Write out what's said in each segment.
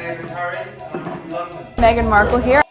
name is Harry, and I'm from London. Meghan Markle here.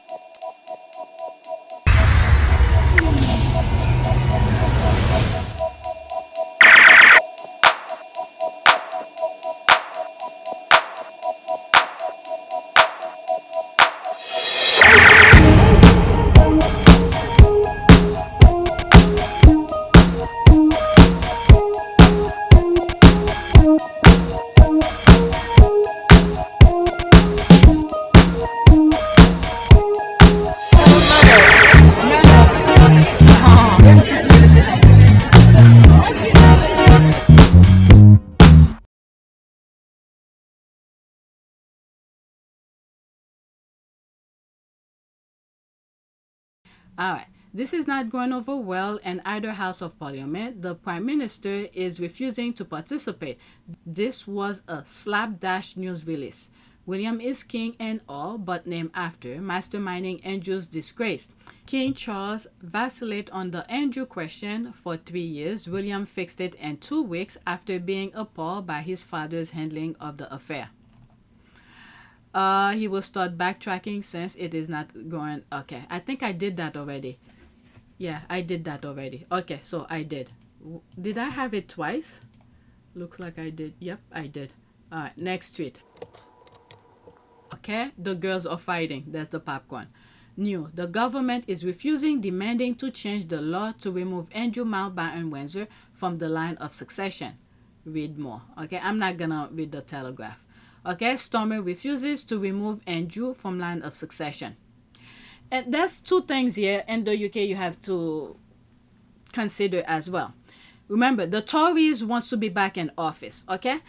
All right. This is not going over well in either House of Parliament. The Prime Minister is refusing to participate. This was a slapdash news release. William is king and all, but named after masterminding Andrew's disgrace. King Charles vacillated on the Andrew question for 3 years. William fixed it in 2 weeks after being appalled by his father's handling of the affair. He will start backtracking since it is not going. Okay, I think I did that already. Yeah, I did that already. Okay, so I did. Did I have it twice? Looks like I did. Yep, I did. All right, next tweet. Okay, the girls are fighting. That's the popcorn. New. The government is refusing, demanding to change the law to remove Andrew Mountbatten Windsor from the line of succession. Read more. Okay, I'm not gonna read the Telegraph. Okay, Stormer refuses to remove Andrew from line of succession. And that's two things here in the UK you have to consider as well. Remember, the Tories wants to be back in office, okay?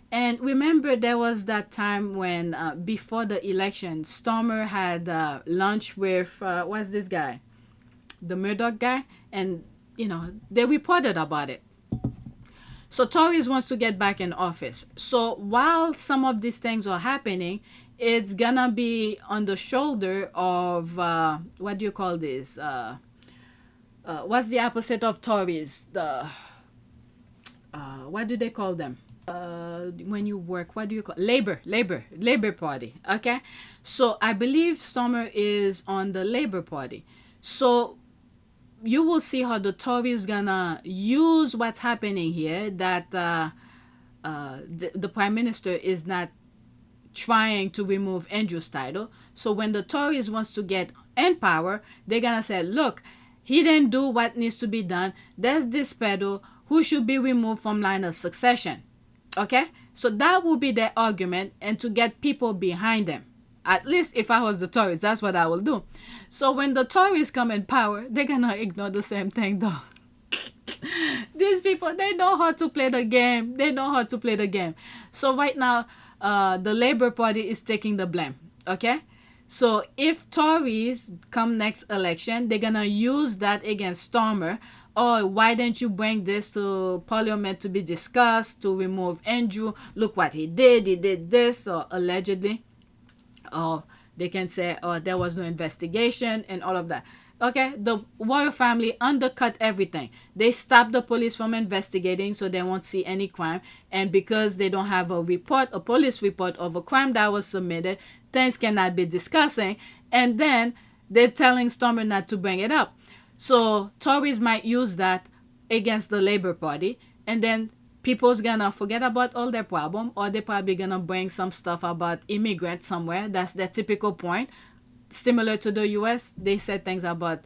And remember there was that time when before the election, Stormer had lunch with, what's this guy? The Murdoch guy. And, you know, they reported about it. So Tories wants to get back in office. So while some of these things are happening, it's gonna be on the shoulder of what do you call this? What's the opposite of Tories? The what do they call them? When you work, what do you call Labor Party? Okay, so I believe Stormer is on the Labor Party. So you will see how the Tories gonna use what's happening here, that the Prime Minister is not trying to remove Andrew's title. So when the Tories wants to get in power, they're gonna say, look, he didn't do what needs to be done. There's this pedo who should be removed from line of succession. Okay, so that will be their argument, and to get people behind them. At least if I was the Tories, that's what I will do. So when the Tories come in power, they're gonna ignore the same thing though. These people, they know how to play the game. They know how to play the game. So right now, the Labour Party is taking the blame. Okay? So if Tories come next election, they're gonna use that against Stormer. Oh, why didn't you bring this to Parliament to be discussed, to remove Andrew? Look what he did this, or allegedly. Or they can say, oh, there was no investigation and all of that. Okay, the royal family undercut everything. They stopped the police from investigating, so they won't see any crime. And because they don't have a police report of a crime that was submitted, things cannot be discussing. And then they're telling Stormer not to bring it up. So Tories might use that against the Labour Party, and then people's gonna forget about all their problem, or they're probably gonna bring some stuff about immigrants somewhere. That's their typical point. Similar to the US, they said things about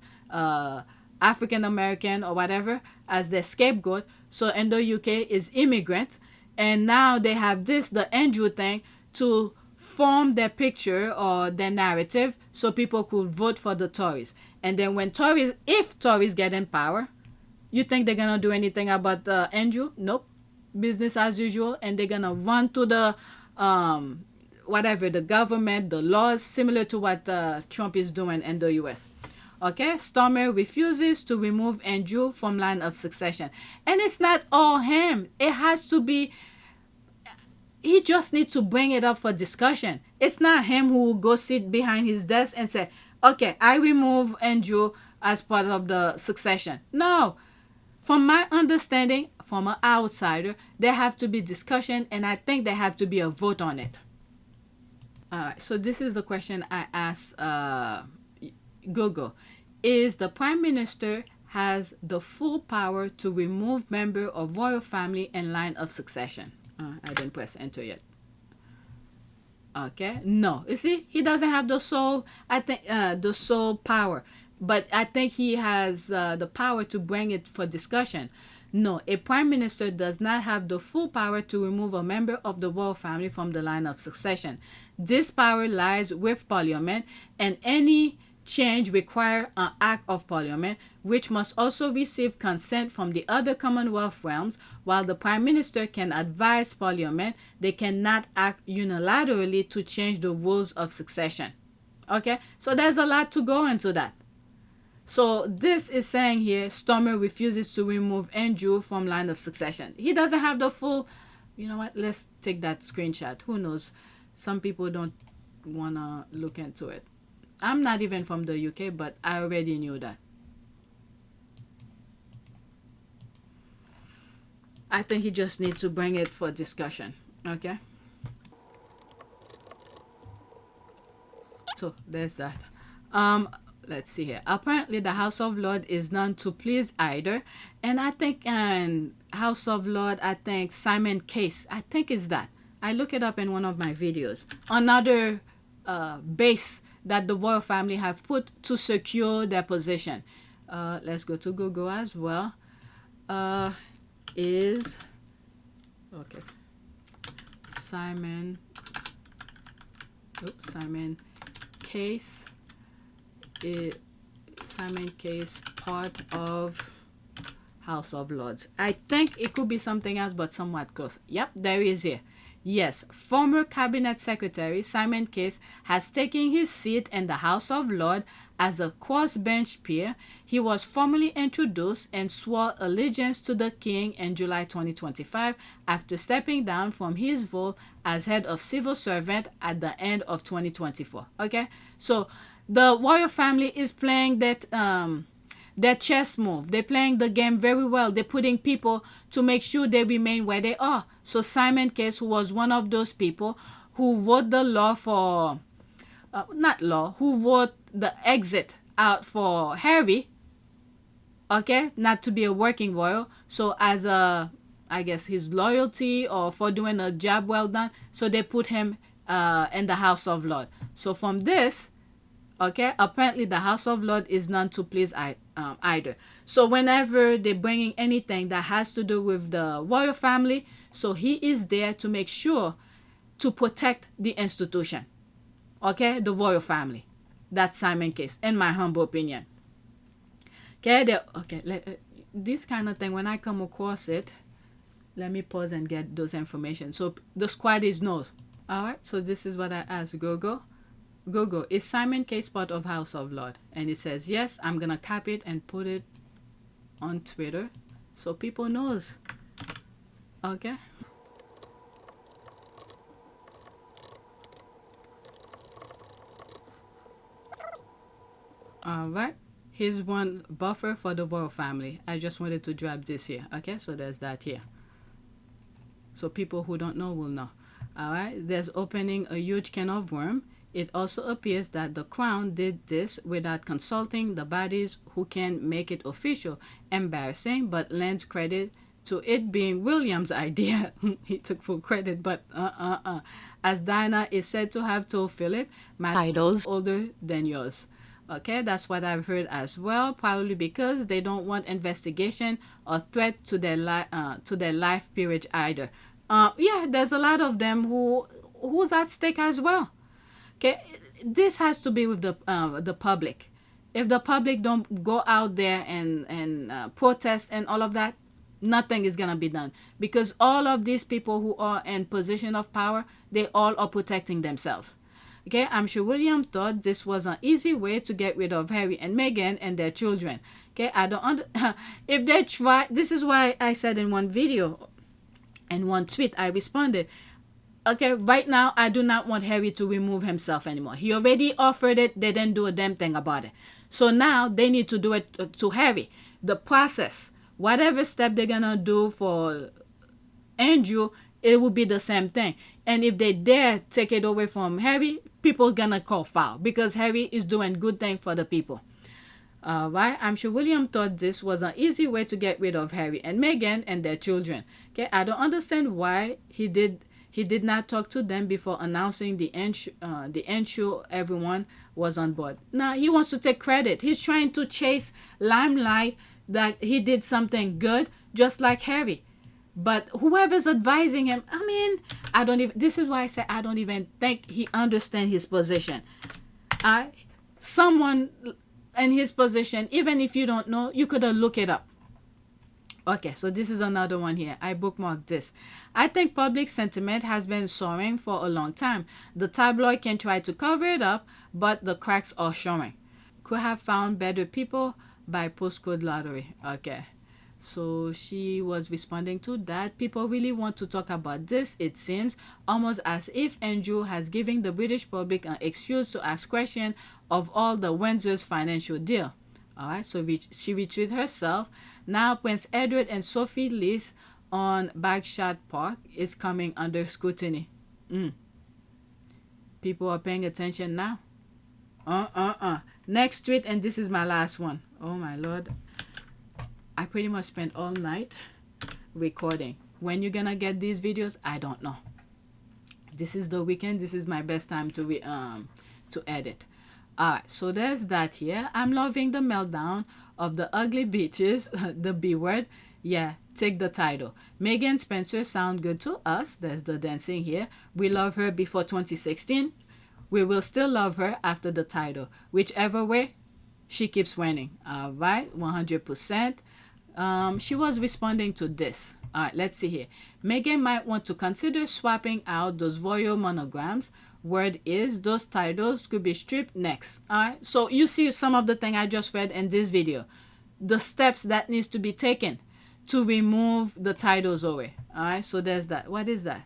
African American or whatever as their scapegoat. So in the UK is immigrant, and now they have the Andrew thing to form their picture or their narrative so people could vote for the Tories. And then if Tories get in power, you think they're gonna do anything about Andrew? Nope. Business as usual, and they're gonna run to the whatever, the government, the laws, similar to what Trump is doing in the US. Okay, Stormer refuses to remove Andrew from line of succession. And it's not all him. It has to be, he just needs to bring it up for discussion. It's not him who will go sit behind his desk and say, okay, I remove Andrew as part of the succession. No. From my understanding, from an outsider, there have to be discussion, and I think there have to be a vote on it. So this is the question I asked Google. Is the Prime Minister has the full power to remove member of royal family in line of succession? I didn't press enter yet. Okay, no. You see, he doesn't have the sole, I think, the sole power. But I think he has the power to bring it for discussion. No, a prime minister does not have the full power to remove a member of the royal family from the line of succession. This power lies with Parliament, and any change require an act of Parliament, which must also receive consent from the other Commonwealth realms. While the Prime Minister can advise Parliament, they cannot act unilaterally to change the rules of succession. Okay, so there's a lot to go into that. So this is saying here, Stormer refuses to remove Andrew from line of succession. He doesn't have the full, you know what, let's take that screenshot. Who knows? Some people don't want to look into it. I'm not even from the UK, but I already knew that. I think he just needs to bring it for discussion. Okay? So there's that. Let's see here. Apparently the House of Lords is none to please either. And I think House of Lords, I think Simon Case, I think is that. I look it up in one of my videos. Another base that the royal family have put to secure their position. Let's go to Google as well. Is okay. Simon Case. Simon Case part of House of Lords. I think it could be something else, but somewhat close. Yep, there he is here. Yes, former Cabinet Secretary Simon Case has taken his seat in the House of Lords as a crossbench peer. He was formally introduced and swore allegiance to the King in July 2025 after stepping down from his role as head of civil servant at the end of 2024. Okay, so the royal family is playing that their chess move. They're playing the game very well. They're putting people to make sure they remain where they are. So Simon Case, who was one of those people who wrote the law for, who wrote the exit out for Harry, okay, not to be a working royal. So as a, I guess his loyalty or for doing a job well done, so they put him in the House of Lords. So from this, okay, apparently the House of Lords is none to please either. So whenever they're bringing anything that has to do with the royal family, so he is there to make sure to protect the institution. Okay, the royal family. That's Simon Case, in my humble opinion. Okay, this kind of thing, when I come across it, let me pause and get those information. So the squad is knows. Alright, so this is what I asked Google. Google, is Simon Case part of House of Lords? And it says yes. I'm gonna copy it and put it on Twitter so people knows. Okay. Alright. Here's one buffer for the royal family. I just wanted to drop this here. Okay, so there's that here. So people who don't know will know. Alright, there's opening a huge can of worms. It also appears that the Crown did this without consulting the bodies who can make it official. Embarrassing, but lends credit to it being William's idea. He took full credit, but as Diana is said to have told Philip, my title's older than yours. Okay, that's what I've heard as well. Probably because they don't want investigation or threat to their life period either. Yeah, there's a lot of them who's at stake as well. Okay, this has to be with the public. If the public don't go out there and protest and all of that, nothing is gonna be done, because all of these people who are in position of power, they all are protecting themselves. Okay, I'm sure William thought this was an easy way to get rid of Harry and Meghan and their children. Okay, I don't if they try, this is why I said in one video and one tweet I responded, okay, right now I do not want Harry to remove himself anymore. He already offered it. They didn't do a damn thing about it. So now they need to do it to Harry. The process, whatever step they're gonna do for Andrew, it will be the same thing. And if they dare take it away from Harry, people gonna call foul because Harry is doing good thing for the people. Right? I'm sure William thought this was an easy way to get rid of Harry and Meghan and their children. Okay, I don't understand why he did not talk to them before announcing the ensure everyone was on board. Now he wants to take credit. He's trying to chase limelight that he did something good, just like Harry. But whoever's advising him, I mean, I don't even. This is why I say I don't even think he understands his position. Someone in his position, even if you don't know, you could look it up. Okay, so this is another one here. I bookmarked this. I think public sentiment has been soaring for a long time. The tabloid can try to cover it up, but the cracks are showing. Could have found better people by postcode lottery. Okay. So she was responding to that. People really want to talk about this, it seems, almost as if Andrew has given the British public an excuse to ask questions of all the Windsor's financial deal. Alright, so she retweeted herself. Now Prince Edward and Sophie lease on Bagshot Park is coming under scrutiny. People are paying attention now. Next tweet, and this is my last one. Oh my lord. I pretty much spent all night recording. When you're gonna get these videos, I don't know. This is the weekend. This is my best time to edit. Alright, so there's that here. I'm loving the meltdown of the ugly bitches, the B word. Yeah, take the title. Meghan Spencer sound good to us. There's the dancing here. We love her before 2016. We will still love her after the title. Whichever way, she keeps winning. Alright, 100%. She was responding to this. Alright, let's see here. Meghan might want to consider swapping out those royal monograms. Word is, those titles could be stripped next. Alright, so you see some of the thing I just read in this video. The steps that needs to be taken to remove the titles away. Alright, so there's that. What is that?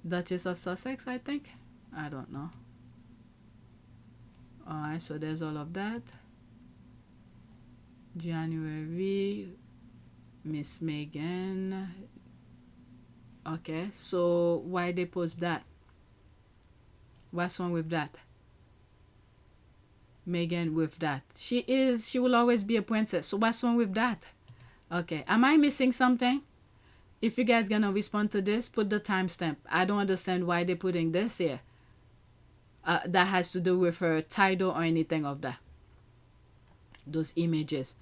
Duchess of Sussex, I think? I don't know. Alright, so there's all of that. January, Miss Meghan. Okay, so why they post that? What's wrong with that? Meghan with that. She will always be a princess. So what's wrong with that? Okay, am I missing something? If you guys gonna respond to this, put the timestamp. I don't understand why they're putting this here. That has to do with her title or anything of that. Those images.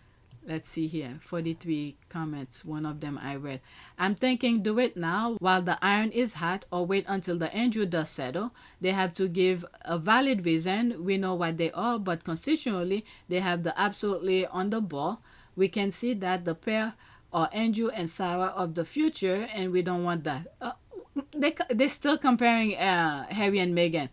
Let's see here. 43 comments. One of them I read. I'm thinking do it now while the iron is hot or wait until the Andrew does settle. They have to give a valid reason. We know what they are, but constitutionally they have the absolutely on the ball. We can see that the pair are Andrew and Sarah of the future, and we don't want that. They're still comparing Harry and Meghan.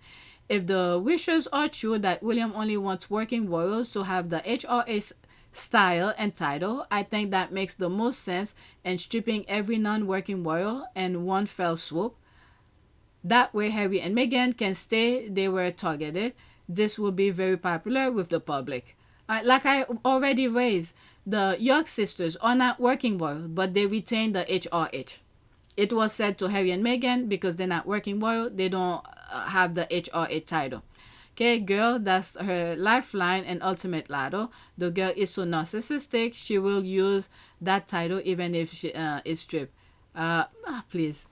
If the wishes are true that William only wants working royals to have the HRA style and title, I think that makes the most sense in stripping every non-working royal in one fell swoop. That way Harry and Meghan can stay. They were targeted. This will be very popular with the public. Like I already raised, the York sisters are not working royal, but they retain the HRH. It was said to Harry and Meghan because they're not working royal, they don't have the HRH title. Okay, girl, that's her lifeline and ultimate ladder. The girl is so narcissistic, she will use that title even if she is stripped. Please.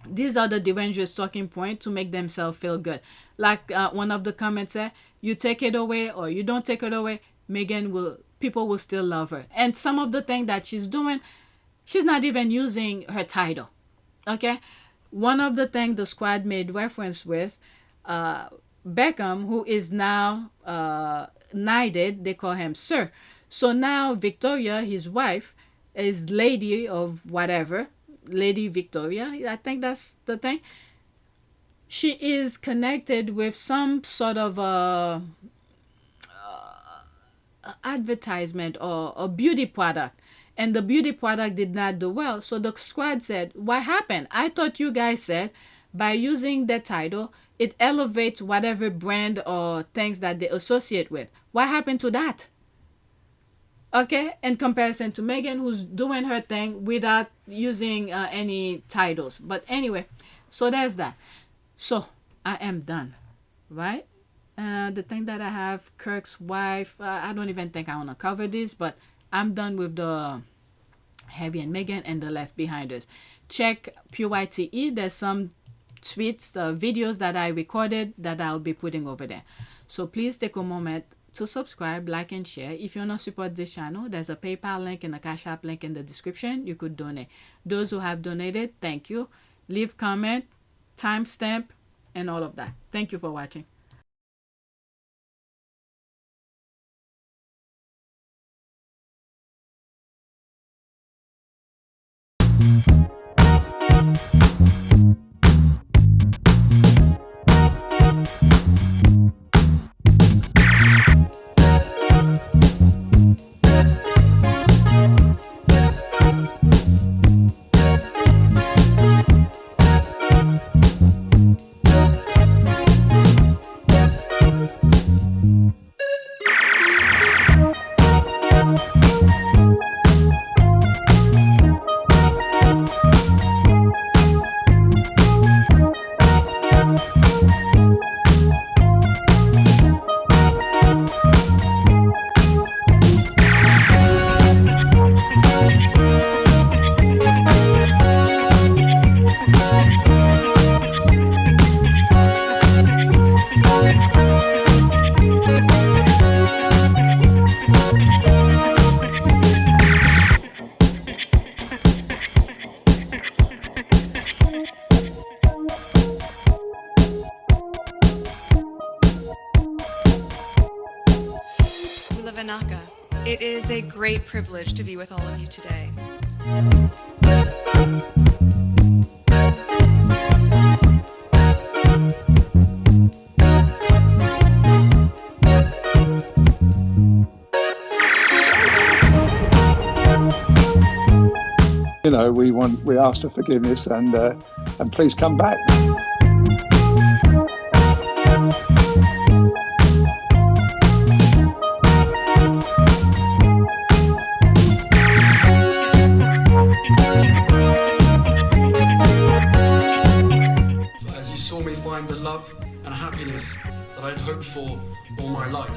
These are the Derangers talking point to make themselves feel good. Like one of the comments said, you take it away or you don't take it away, people will still love her. And some of the things that she's doing, she's not even using her title. Okay? One of the things the squad made reference with, Beckham, who is now knighted, they call him Sir. So now Victoria, his wife, is Lady of whatever, Lady Victoria, I think that's the thing. She is connected with some sort of advertisement or a beauty product, and the beauty product did not do well. So the squad said, what happened? I thought you guys said by using the title it elevates whatever brand or things that they associate with. What happened to that? Okay, in comparison to Meghan, who's doing her thing without using any titles. But anyway, So there's that. So I am done, right? The thing that I have, Kirk's wife, I don't even think I want to cover this, but I'm done with the Harry and Meghan and the Left Behinders. Check PYTE. There's some tweets, videos that I recorded that I'll be putting over there. So please take a moment to subscribe, like, and share. If you want to support this channel, there's a PayPal link and a Cash App link in the description. You could donate. Those who have donated, thank you. Leave comment, timestamp, and all of that. Thank you for watching. It is a great privilege to be with all of you today. You know, we ask for forgiveness and please come back. As you saw me find the love and happiness that I'd hoped for all my life.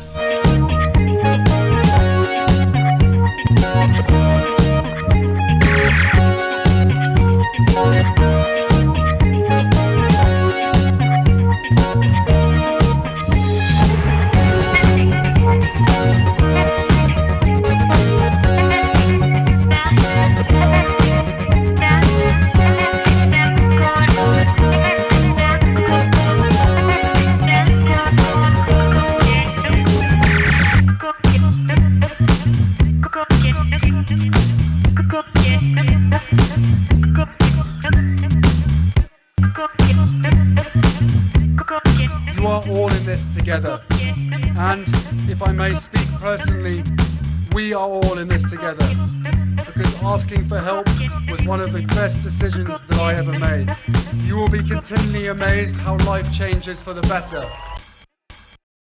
You are all in this together, and if I may speak personally, we are all in this together, because asking for help was one of the best decisions that I ever made. You will be continually amazed how life changes for the better.